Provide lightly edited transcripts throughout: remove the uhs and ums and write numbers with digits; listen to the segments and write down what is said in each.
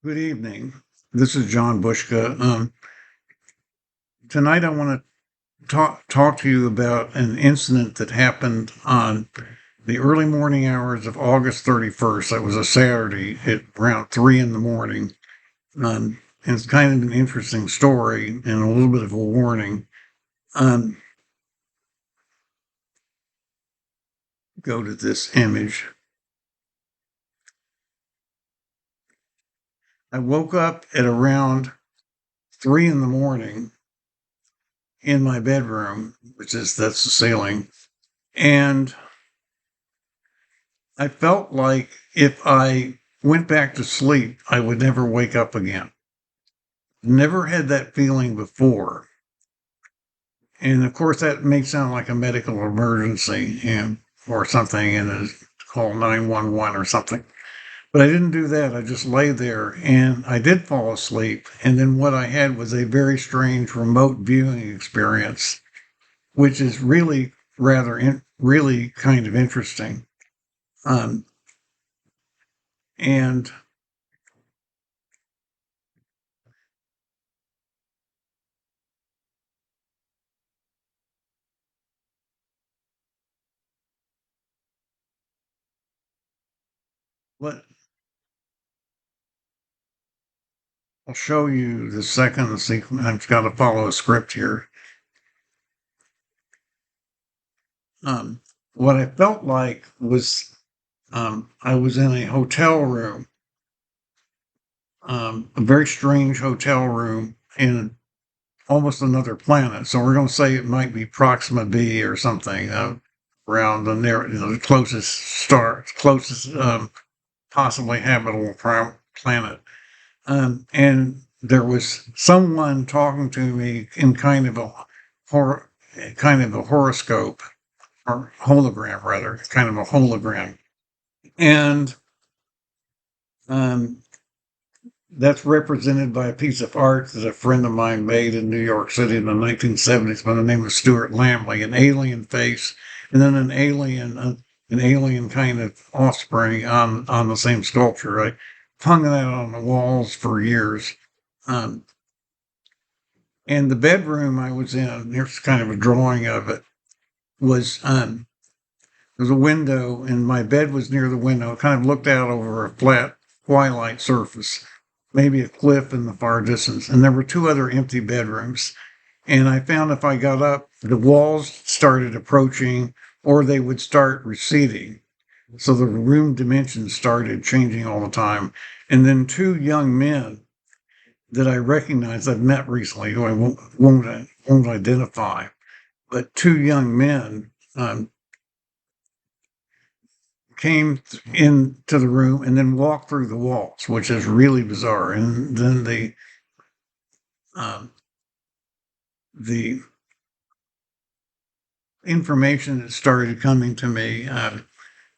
Good evening. This is John Bushka. Tonight I want to talk to you about an incident that happened on the early morning hours of August 31st. That was a Saturday at around 3 in the morning. And it's kind of an interesting story and a little bit of a warning. Um, Go to this image. I woke up at around 3 in the morning in my bedroom, that's the ceiling, and I felt like if I went back to sleep, I would never wake up again. Never had that feeling before. And of course, that may sound like a medical emergency or something, and it's call 911 or something. But I didn't do that. I just lay there and I did fall asleep. And then what I had was a very strange remote viewing experience, which is really really kind of interesting. Um, and what I'll show you the second sequence. I've got to follow a script here. Um, what I felt like was I was in a hotel room, a very strange hotel room in almost another planet. So we're going to say it might be Proxima B or something around the closest star, closest possibly habitable planet. And there was someone talking to me in hor- kind of a horoscope or hologram, rather, kind of a hologram, and um, that's represented by a piece of art that a friend of mine made in New York City in the 1970s by the name of Stuart Lamley, an alien face, and then an alien kind of offspring on the same sculpture. I hung that on the walls for years. Um, And the bedroom I was in, here's kind of a drawing of it, was there was a window, and my bed was near the window. It kind of looked out over a flat twilight surface, maybe a cliff in the far distance. And there were two other empty bedrooms. And I found if I got up, the walls started approaching or they would start receding. So the room dimensions started changing all the time. And then two young men that I recognize I've met recently, who I won't identify, but two young men came into the room and then walked through the walls, which is really bizarre. And then um, the information that started coming to me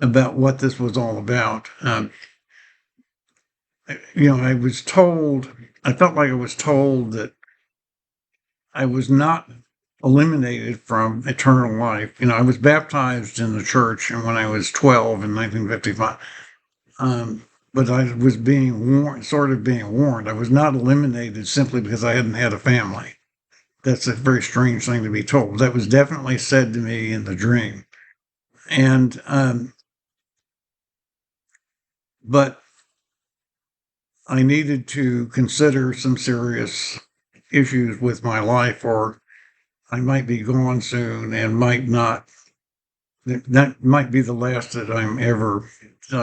about what this was all about. I was told, I felt like I was told that I was not eliminated from eternal life. I was baptized in the church and when I was 12 in 1955. But I was being warned, sort of being warned. I was not eliminated simply because I hadn't had a family. That's a very strange thing to be told. That was definitely said to me in the dream. And, but I needed to consider some serious issues with my life, or I might be gone soon and might not. That might be the last that I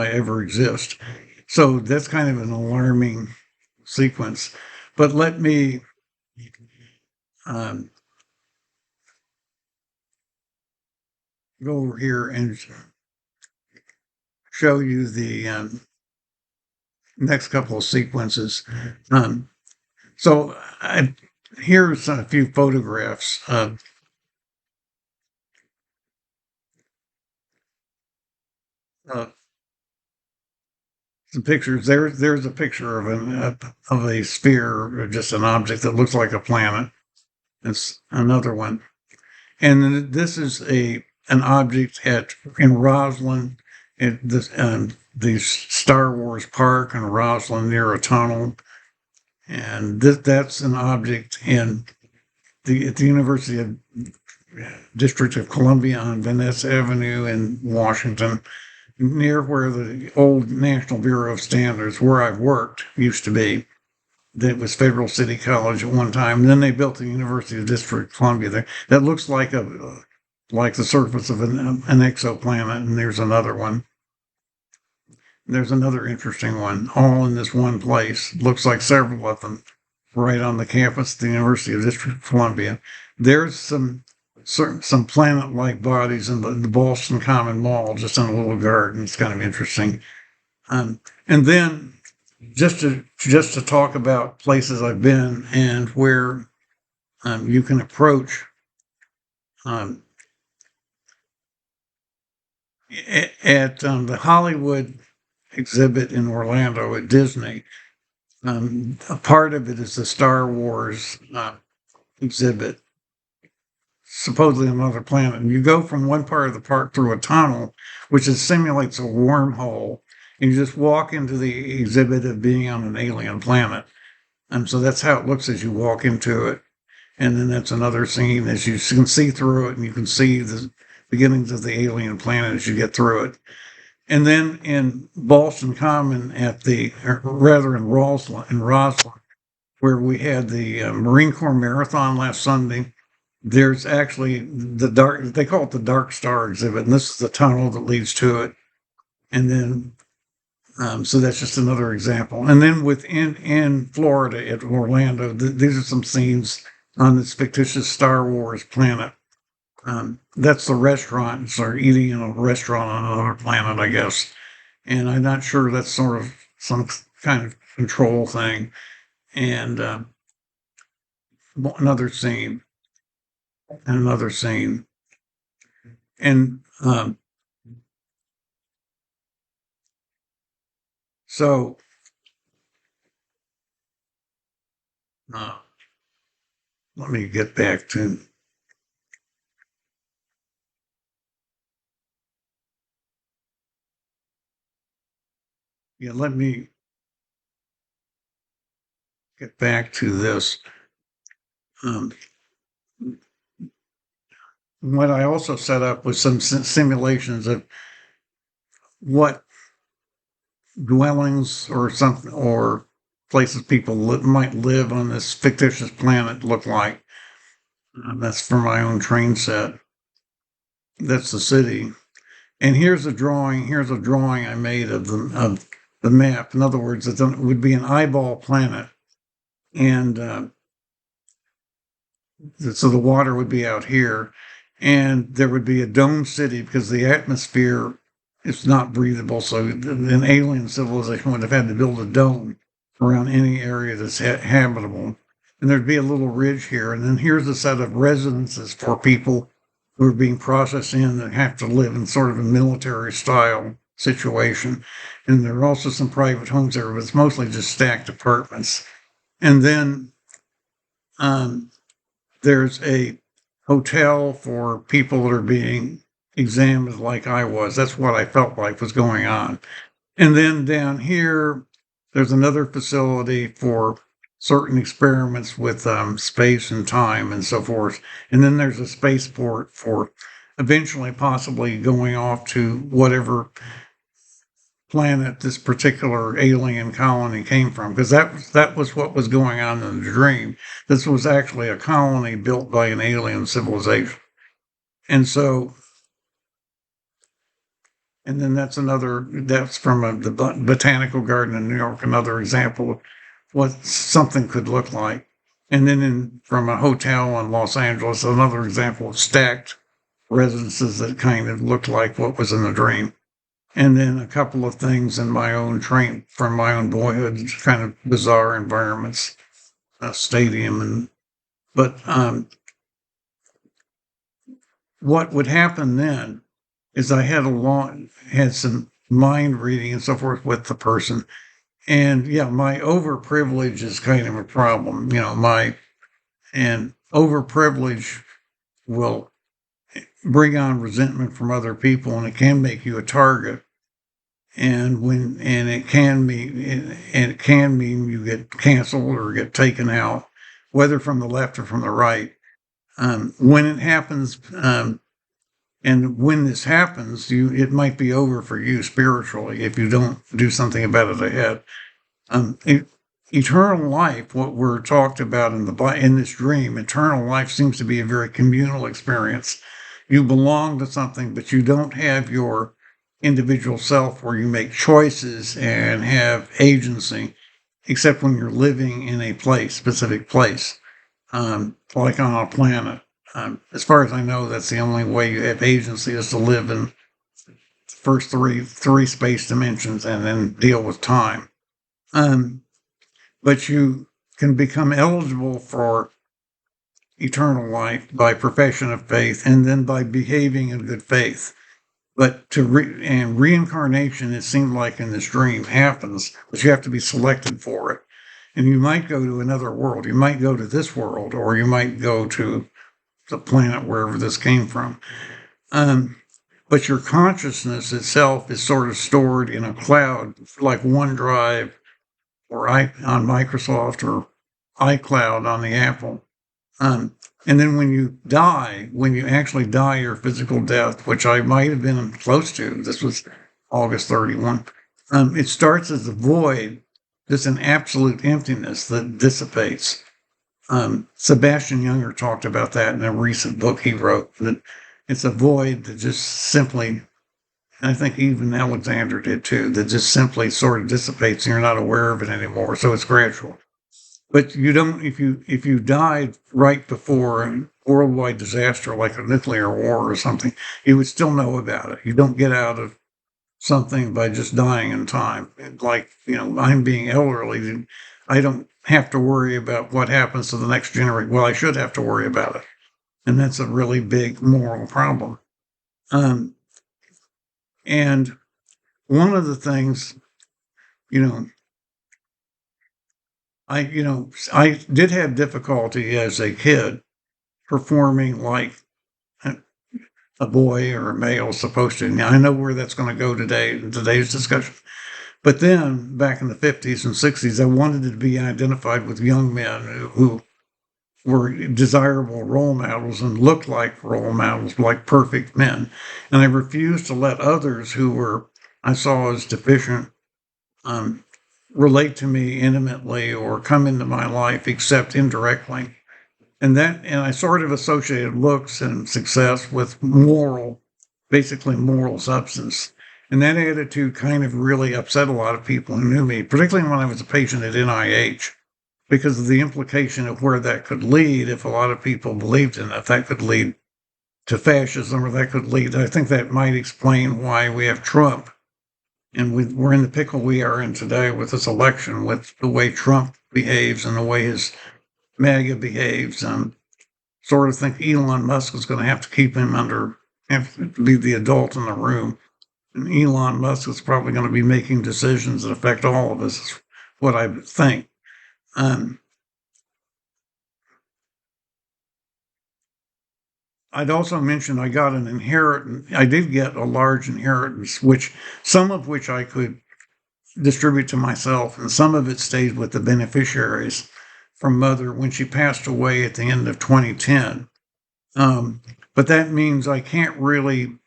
ever exist. So that's kind of an alarming sequence. But let me um, go over here and show you the next couple of sequences. Um, so here's a few photographs of uh, some pictures. There's a picture of a sphere, or just an object that looks like a planet. It's another one, and then this is a an object in Roslyn, the Star Wars Park in Roslyn near a tunnel, and that's an object in at the University of District of Columbia on Van Ness Avenue in Washington, near where the old National Bureau of Standards, where I've worked, used to be. That was Federal City College at one time. And then they built the University of District of Columbia there. That looks like like the surface of an exoplanet. And there's another one. There's another interesting one, all in this one place. Looks like several of them, right on the campus of the University of District of Columbia. There's some planet-like bodies in the Boston Common Mall, just in a little garden. It's kind of interesting. And then just to talk about places I've been and where you can approach um, at the Hollywood exhibit in Orlando at Disney. A part of it is the Star Wars exhibit, supposedly on another planet. And you go from one part of the park through a tunnel, which simulates a wormhole, and you just walk into the exhibit of being on an alien planet. And so that's how it looks as you walk into it. And then that's another scene as you can see through it, and you can see the beginnings of the alien planet as you get through it. And then in Boston Common rather in Roslyn, where we had the Marine Corps Marathon last Sunday, there's actually they call it the Dark Star exhibit, and this is the tunnel that leads to it. And then, so that's just another example. And then in Florida at Orlando, these are some scenes on this fictitious Star Wars planet. That's the restaurant. So eating in a restaurant on another planet, I guess. And I'm not sure that's sort of some kind of control thing. And another scene, and another scene. And so let me get back to. Yeah, let me get back to this. What I also set up was some simulations of what dwellings or something or places people might live on this fictitious planet look like. That's for my own train set. That's the city. And here's a drawing. Here's a drawing I made of the map. In other words, it would be an eyeball planet, and so the water would be out here, and there would be a domed city because the atmosphere is not breathable. So an alien civilization would have had to build a dome around any area that's habitable. And there'd be a little ridge here. And then here's a set of residences for people who are being processed in and have to live in sort of a military style situation. And there are also some private homes there, but it's mostly just stacked apartments. And then there's a hotel for people that are being examined like I was. That's what I felt like was going on. And then down here, there's another facility for certain experiments with space and time and so forth. And then there's a spaceport for eventually possibly going off to whatever planet this particular alien colony came from, because that was what was going on in the dream. This was actually a colony built by an alien civilization. And so, and then that's from the Botanical Garden in New York, another example of what something could look like. And then from a hotel in Los Angeles, another example of stacked residences that kind of looked like what was in the dream. And then a couple of things in my own from my own boyhood, kind of bizarre environments, a stadium, but what would happen then is I had some mind reading and so forth with the person, and yeah, my overprivilege is kind of a problem, and overprivilege will bring on resentment from other people, and it can make you a target. and it can mean you get canceled or get taken out, whether from the left or from the right. When it happens, and when this happens, it might be over for you spiritually if you don't do something about it ahead. Um, e- Eternal life, what we're talked about in this dream, eternal life seems to be a very communal experience. You belong to something, but you don't have your individual self where you make choices and have agency, except when you're living in a specific place, like on a planet. As far as I know, that's the only way you have agency is to live in the first three space dimensions and then deal with time. Um, but you can become eligible for eternal life by profession of faith and then by behaving in good faith. But and reincarnation, it seemed like in this dream happens, but you have to be selected for it. And you might go to another world. You might go to this world, or you might go to the planet wherever this came from. Um, but your consciousness itself is sort of stored in a cloud, like OneDrive or on Microsoft or iCloud on the Apple. Um, and then when you actually die your physical death, which I might have been close to, this was August 31, it starts as a void, just an absolute emptiness that dissipates. Sebastian Junger talked about that in a recent book he wrote, that it's a void that just simply, I think even Alexander did too, that just simply sort of dissipates and you're not aware of it anymore. So it's gradual. But you don't, if you died right before a worldwide disaster like a nuclear war or something, you would still know about it. You don't get out of something by just dying in time. Like, I'm being elderly. I don't have to worry about what happens to the next generation. Well, I should have to worry about it. And that's a really big moral problem. Um, and one of the things, you know, I did have difficulty as a kid performing like a boy or a male is supposed to. Now, I know where that's going to go today in today's discussion. But then, back in the 50s and 60s, I wanted to be identified with young men who were desirable role models and looked like role models, like perfect men. And I refused to let others I saw as deficient, um, relate to me intimately or come into my life except indirectly. And I sort of associated looks and success with basically moral substance. And that attitude kind of really upset a lot of people who knew me, particularly when I was a patient at NIH, because of the implication of where that could lead if a lot of people believed in it. That could lead to fascism, or that could lead, I think that might explain why we have Trump. And we're in the pickle we are in today with this election, with the way Trump behaves and the way his MAGA behaves. Sort of think Elon Musk is going to have to keep him have to be the adult in the room. And Elon Musk is probably going to be making decisions that affect all of us, is what I think. Um, I'd also mention I got an inheritance. I did get a large inheritance, some of which I could distribute to myself, and some of it stayed with the beneficiaries from mother when she passed away at the end of 2010. But that means I can't really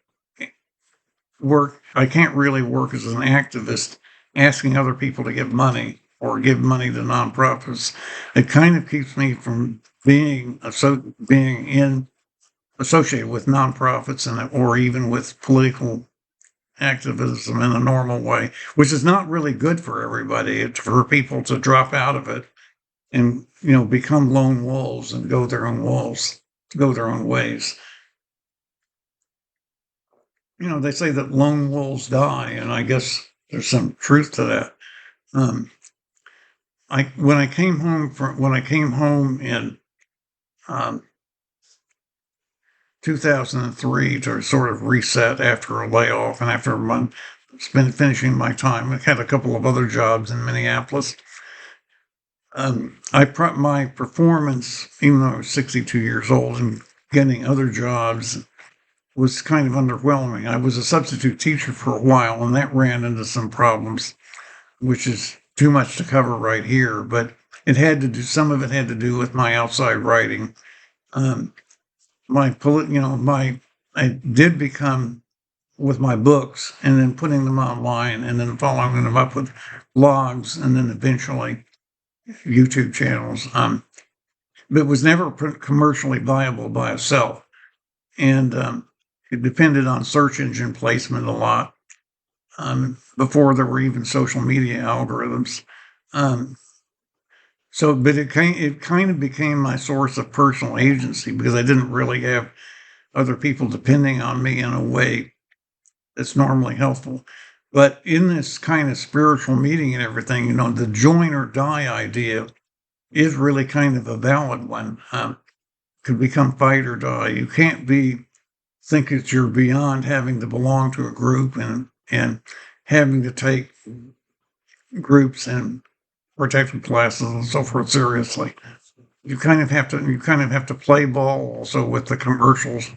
work. I can't really work as an activist asking other people to give money or give money to nonprofits. It kind of keeps me from being associated with nonprofits or even with political activism in a normal way, which is not really good for everybody. It's for people to drop out of it and become lone wolves and go their own ways. They say that lone wolves die, and I guess there's some truth to that. Um, when I came home in um, 2003 to sort of reset after a layoff and after a month spent finishing my time, I had a couple of other jobs in Minneapolis. My performance, even though I was 62 years old and getting other jobs was kind of underwhelming. I was a substitute teacher for a while, and that ran into some problems, which is too much to cover right here. But it had to do some of it had to do with my outside writing. Um, my I did become with my books, and then putting them online, and then following them up with blogs, and then eventually YouTube channels. But it was never commercially viable by itself, and it depended on search engine placement a lot, before there were even social media algorithms. Um, but it kind of became my source of personal agency because I didn't really have other people depending on me in a way that's normally helpful. But in this kind of spiritual meeting and everything, the join or die idea is really kind of a valid one. Could become fight or die. You can't think that you're beyond having to belong to a group and having to take groups and protected classes and so forth seriously. You kind of have to play ball also with the commercials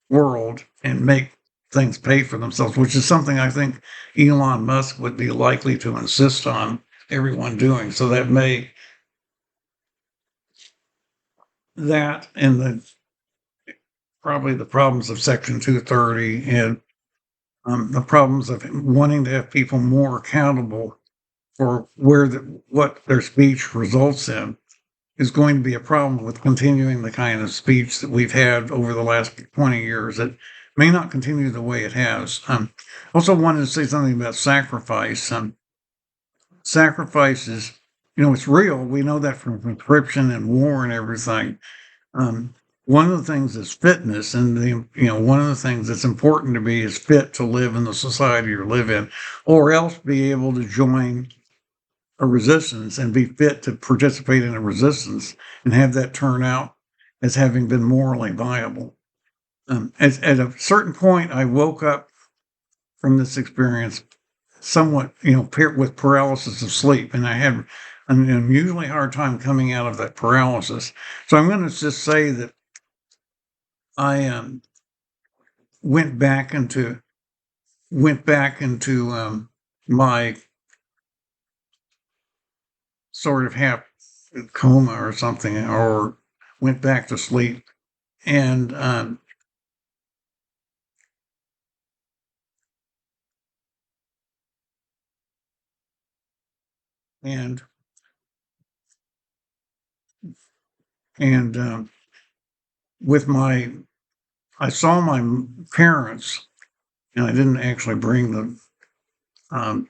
world and make things pay for themselves, which is something I think Elon Musk would be likely to insist on everyone doing. So that and probably the problems of Section 230 and the problems of wanting to have people more accountable for what their speech results in is going to be a problem with continuing the kind of speech that we've had over the last 20 years. It may not continue the way it has. Also wanted to say something about sacrifice. Sacrifice is, it's real. We know that from conscription and war and everything. Um, one of the things is fitness, and one of the things that's important to be is fit to live in the society you live in, or else be able to join a resistance and be fit to participate in a resistance and have that turn out as having been morally viable. At a certain point, I woke up from this experience somewhat, with paralysis of sleep, and I had an unusually hard time coming out of that paralysis. So I'm going to just say that I went back into my sort of half coma or something, or went back to sleep, and and and with my I saw my parents, and I didn't actually bring them. Um,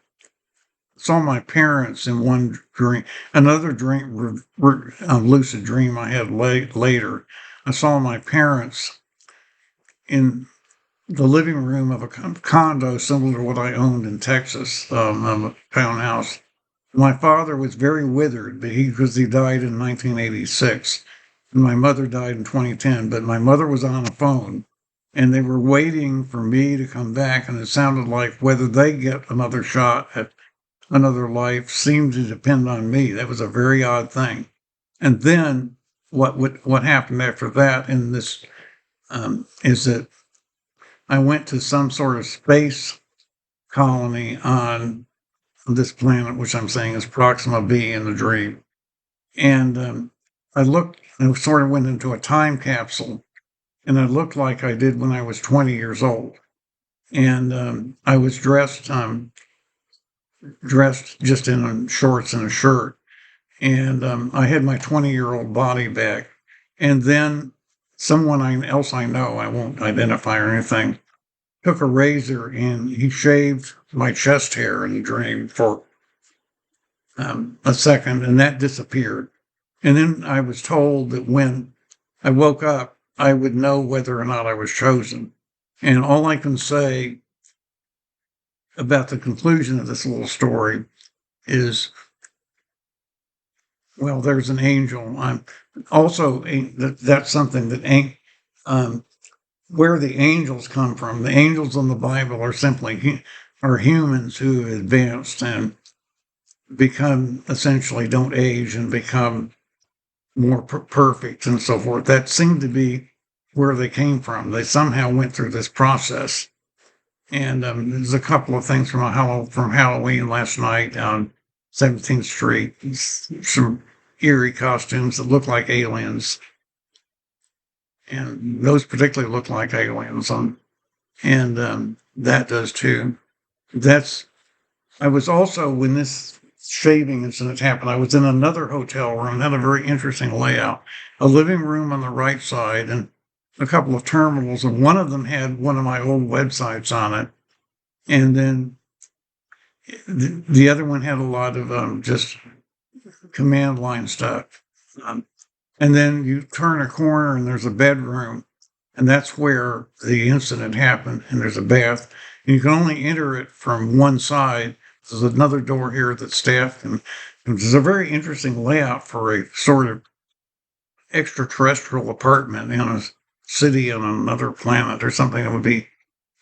saw my parents in one dream, another dream, lucid dream I had later. I saw my parents in the living room of a condo similar to what I owned in Texas, a townhouse. My father was very withered, but because he died in 1986, and my mother died in 2010. But my mother was on a phone, and they were waiting for me to come back, and it sounded like whether they get another shot at another life seemed to depend on me. That was a very odd thing. And then what happened after that in this is that I went to some sort of space colony on this planet, which I'm saying is Proxima B in the dream. And I sort of went into a time capsule, and I looked like I did when I was 20 years old. And I was dressed just in shorts and a shirt. And I had my 20-year-old body back. And then someone else I know, I won't identify or anything, took a razor and he shaved my chest hair in the dream for a second, and that disappeared. And then I was told that when I woke up, I would know whether or not I was chosen. And all I can say about the conclusion of this little story is, well, there's an angel. I'm also that's something that ain't where the angels come from. The angels in the Bible are simply are humans who have advanced and become essentially don't age and become more perfect and so forth. That seemed to be where they came from. They somehow went through this process. And there's a couple of things from Halloween last night on 17th Street. Some eerie costumes that look like aliens, and those particularly look like aliens. And that does too. That's. I was also, when this shaving incident happened, I was in another hotel room, had a very interesting layout, a living room on the right side, and a couple of terminals, and one of them had one of my old websites on it. And then the other one had a lot of just command line stuff. And then you turn a corner and there's a bedroom, and that's where the incident happened. And there's a bath, and you can only enter it from one side. There's another door here that's staffed, and there's a very interesting layout for a sort of extraterrestrial apartment in a city on another planet or something. That would be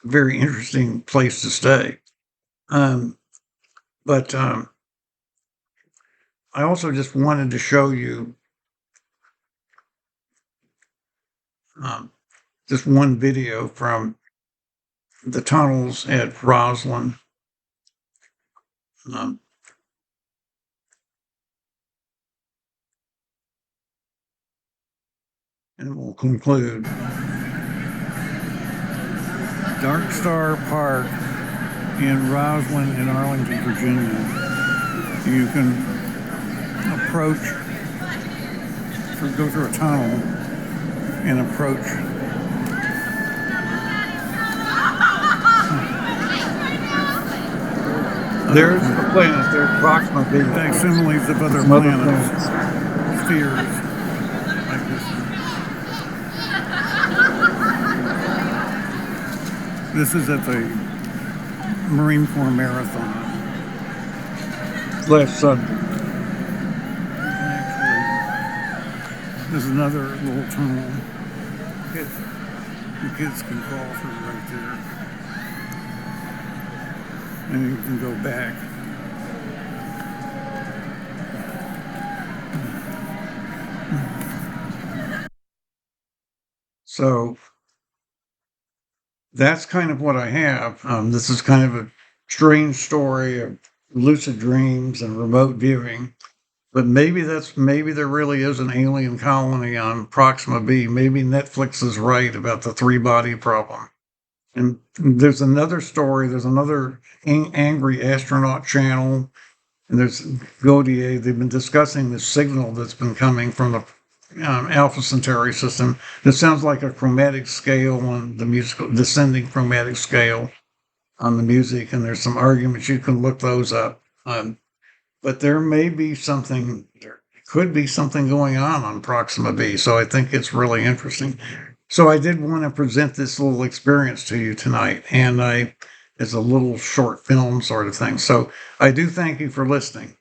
a very interesting place to stay. But I also just wanted to show you just one video from the tunnels at Roslyn. And we'll conclude. Dark Star Park in Roslyn in Arlington, Virginia. You can approach, go through a tunnel and approach. There's the planet, there's Proxima B. Facsimiles of other planets, spheres, like this. This is at the Marine Corps Marathon last Sunday. There's another little tunnel. The kids can crawl through right there. And you can go back. So that's kind of what I have. This is kind of a strange story of lucid dreams and remote viewing. But maybe there really is an alien colony on Proxima B. Maybe Netflix is right about the three-body problem. And there's another story. There's another angry astronaut channel, and there's Gaudier. They've been discussing this signal that's been coming from the Alpha Centauri system. It sounds like a chromatic scale on the musical, descending chromatic scale on the music. And there's some arguments. You can look those up. But there may be something. There could be something going on Proxima B. So I think it's really interesting. So I did want to present this little experience to you tonight, and it's a little short film sort of thing. So I do thank you for listening.